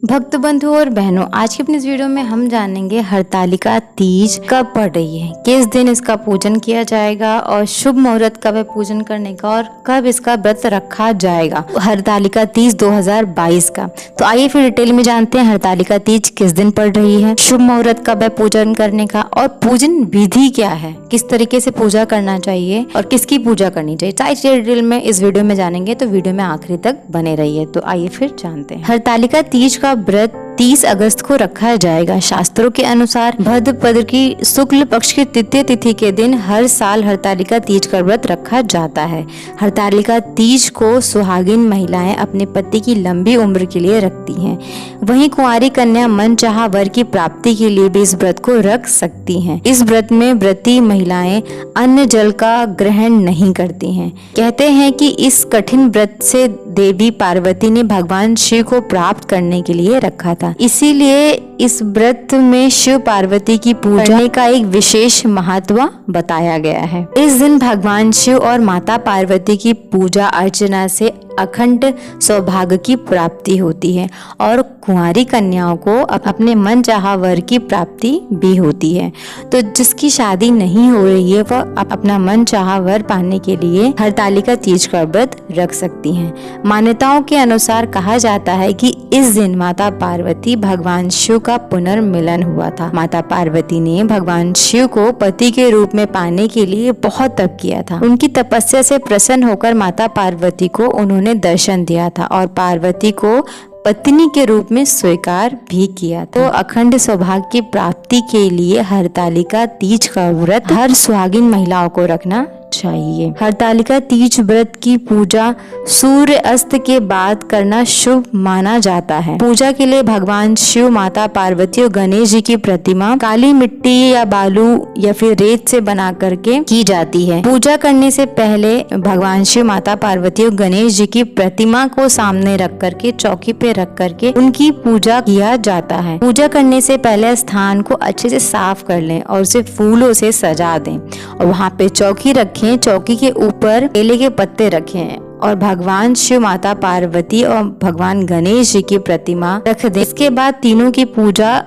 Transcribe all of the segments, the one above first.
भक्त बंधु और बहनों, आज की अपनी इस वीडियो में हम जानेंगे हरतालिका तीज कब पड़ रही है, किस दिन इसका पूजन किया जाएगा और शुभ मुहूर्त कब है पूजन करने का और कब इसका व्रत रखा जाएगा हरतालिका तीज 2022 का। तो आइए फिर डिटेल में जानते हैं हरतालिका तीज किस दिन पड़ रही है, शुभ मुहूर्त कब है पूजन करने का और पूजन विधि क्या है, किस तरीके से पूजा करना चाहिए और किसकी पूजा करनी चाहिए। सारी चीजें डिटेल में इस वीडियो में जानेंगे, तो वीडियो में आखिरी तक बने रहिए। तो आइए फिर जानते हैं। हरतालिका तीज का व्रत 30 अगस्त को रखा जाएगा। शास्त्रों के अनुसार भाद्रपद की शुक्ल पक्ष की तृतीय तिथि के दिन हर साल हरतालिका तीज का व्रत रखा जाता है। हरतालिका तीज को सुहागिन महिलाएं अपने पति की लंबी उम्र के लिए रखती हैं। वहीं कुंवारी कन्या मनचाहा वर की प्राप्ति के लिए भी इस व्रत को रख सकती हैं। इस व्रत में व्रती महिलाएं अन्न जल का ग्रहण नहीं करती हैं। कहते हैं कि इस कठिन व्रत से देवी पार्वती ने भगवान शिव को प्राप्त करने के लिए रखा था, इसीलिए इस व्रत में शिव पार्वती की पूजा का एक विशेष महत्व बताया गया है। इस दिन भगवान शिव और माता पार्वती की पूजा अर्चना से अखंड सौभाग्य की प्राप्ति होती है और कुंवारी कन्याओं को अपने मन चाहा वर की प्राप्ति भी होती है। तो जिसकी शादी नहीं हो रही है वह अपना मन चाहा वर पाने के लिए हरतालिका तीज का व्रत रख सकती हैं। मान्यताओं के अनुसार कहा जाता है कि इस दिन माता पार्वती भगवान शिव का पुनर्मिलन हुआ था। माता पार्वती ने भगवान शिव को पति के रूप में पाने के लिए बहुत तप किया था। उनकी तपस्या से प्रसन्न होकर माता पार्वती को उन्होंने दर्शन दिया था और पार्वती को पत्नी के रूप में स्वीकार भी किया था। तो अखंड सौभाग्य की प्राप्ति के लिए हरतालिका तीज का व्रत हर सुहागिन महिलाओं को रखना चाहिए। हरतालिका तीज व्रत की पूजा सूर्य अस्त के बाद करना शुभ माना जाता है। पूजा के लिए भगवान शिव, माता पार्वती और गणेश जी की प्रतिमा काली मिट्टी या बालू या फिर रेत से बना करके की जाती है। पूजा करने से पहले भगवान शिव, माता पार्वती और गणेश जी की प्रतिमा को सामने रख करके चौकी पे रख करके उनकी पूजा किया जाता है। पूजा करने से पहले स्थान को अच्छे से साफ कर लें और उसे फूलों से सजा दें और वहाँ पे चौकी रखें। चौकी के ऊपर केले के पत्ते रखें और भगवान शिव, माता पार्वती और भगवान गणेश जी की प्रतिमा रख दें। इसके बाद तीनों की पूजा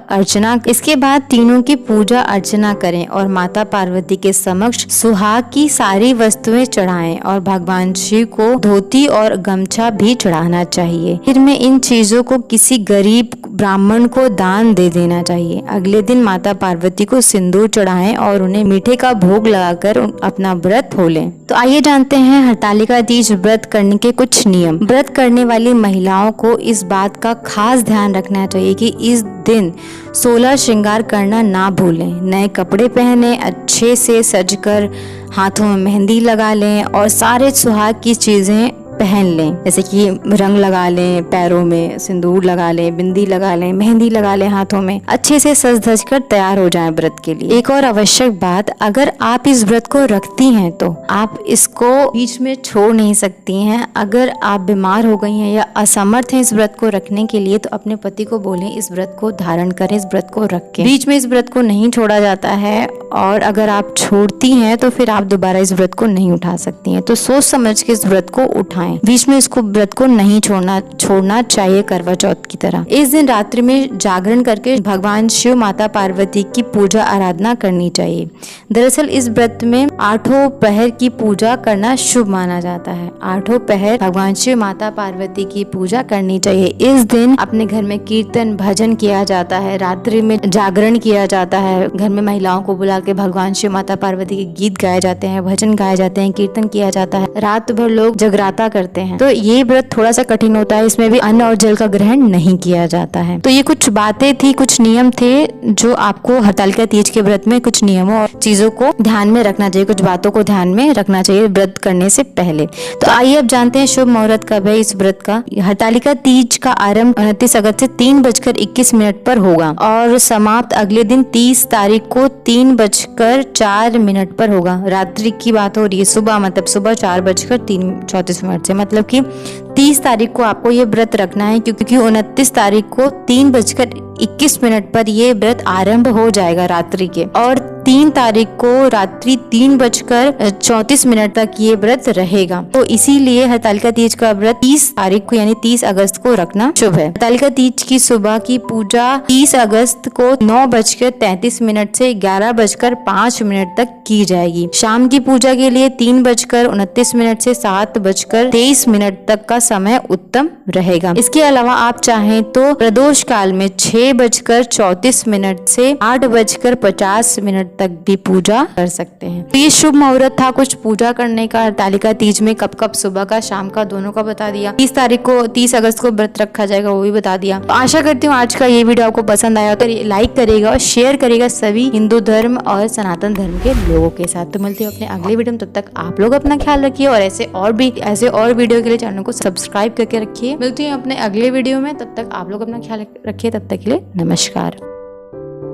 अर्चना करें और माता पार्वती के समक्ष सुहाग की सारी वस्तुएं चढ़ाएं और भगवान शिव को धोती और गमछा भी चढ़ाना चाहिए। फिर में इन चीजों को किसी गरीब ब्राह्मण को दान दे देना चाहिए। अगले दिन माता पार्वती को सिंदूर चढ़ाएं और उन्हें मीठे का भोग लगाकर अपना व्रत खोलें। तो आइए जानते हैं हरतालिका तीज व्रत करने के कुछ नियम। व्रत करने वाली महिलाओं को इस बात का खास ध्यान रखना चाहिए कि इस दिन 16 श्रृंगार करना ना भूलें। नए कपड़े पहने, अच्छे से सजकर हाथों में मेहंदी लगा लें और सारे सुहाग की चीजें पहन लें, जैसे कि रंग लगा लें, पैरों में सिंदूर लगा लें, बिंदी लगा लें, मेहंदी लगा लें, हाथों में अच्छे से सज धज कर तैयार हो जाएं व्रत के लिए। एक और आवश्यक बात, अगर आप इस व्रत को रखती हैं तो आप इसको बीच में छोड़ नहीं सकती हैं। अगर आप बीमार हो गई हैं या असमर्थ हैं इस व्रत को रखने के लिए तो अपने पति को बोलें इस व्रत को धारण करें, इस व्रत को रखें। बीच में इस व्रत को नहीं छोड़ा जाता है और अगर आप छोड़ती हैं तो फिर आप दोबारा इस व्रत को नहीं उठा सकती हैं। तो सोच समझ के इस व्रत को उठाएं। बीच में इसको व्रत को नहीं छोड़ना चाहिए करवा चौथ की तरह। इस दिन रात्रि में जागरण करके भगवान शिव, माता पार्वती की पूजा आराधना करनी चाहिए। दरअसल इस व्रत में 8 पहर की पूजा करना शुभ माना जाता है। 8 पहर भगवान शिव, माता पार्वती की पूजा करनी चाहिए। इस दिन अपने घर में कीर्तन भजन किया जाता है, रात्रि में जागरण किया जाता है, घर में महिलाओं को बुला के भगवान शिव, माता पार्वती के गीत गाए जाते हैं, भजन गाए जाते हैं, कीर्तन किया जाता है, रात भर लोग जगराता करते हैं। तो ये व्रत थोड़ा सा कठिन होता है, इसमें भी अन्न और जल का ग्रहण नहीं किया जाता है। तो ये कुछ बातें थी, कुछ नियम थे जो आपको हरतालिका तीज के व्रत में कुछ नियमों और चीजों को ध्यान में रखना चाहिए, कुछ बातों को ध्यान में रखना चाहिए व्रत करने से पहले। तो आइए अब जानते हैं शुभ मुहूर्त कब है इस व्रत का। हरतालिका तीज का आरंभ 29 अगस्त से 3:21 पर होगा और समाप्त अगले दिन 30 तारीख को 3:04 पर होगा। रात्रि की बात हो रही है, सुबह मतलब सुबह 4:34 से, मतलब कि 30 तारीख को आपको ये व्रत रखना है क्योंकि 29 तारीख को 3:21 पर ये व्रत आरंभ हो जाएगा रात्रि के और 3 तारीख को रात्रि 3:34 तक ये व्रत रहेगा। तो इसीलिए हरतालिका तीज का व्रत 30 तारीख को यानी 30 अगस्त को रखना शुभ है। हरतालिका तीज की सुबह की पूजा 30 अगस्त को 9:33 से 11:05 तक की जाएगी। शाम की पूजा के लिए 3:29 से 7:23 तक का समय उत्तम रहेगा। इसके अलावा आप चाहें तो प्रदोष काल में 6:34 से 8:50 तक भी पूजा कर सकते हैं। तो ये शुभ मुहूर्त था कुछ पूजा करने का हरतालिका तीज में। कब सुबह का शाम का दोनों का बता दिया। 30 तारीख को 30 अगस्त को व्रत रखा जाएगा वो भी बता दिया। तो आशा करती हूँ आज का ये वीडियो आपको पसंद आया तो लाइक करेगा और शेयर करेगा सभी हिंदू धर्म और सनातन धर्म के लोगों के साथ। तो मिलते हैं अपने अगले वीडियो में, तब तक आप लोग अपना ख्याल रखिए और ऐसे और वीडियो के लिए चैनल को सब्सक्राइब करके रखिए। मिलती हूँ अपने अगले वीडियो में, तब तक आप लोग अपना ख्याल रखिए। तब तक के लिए नमस्कार।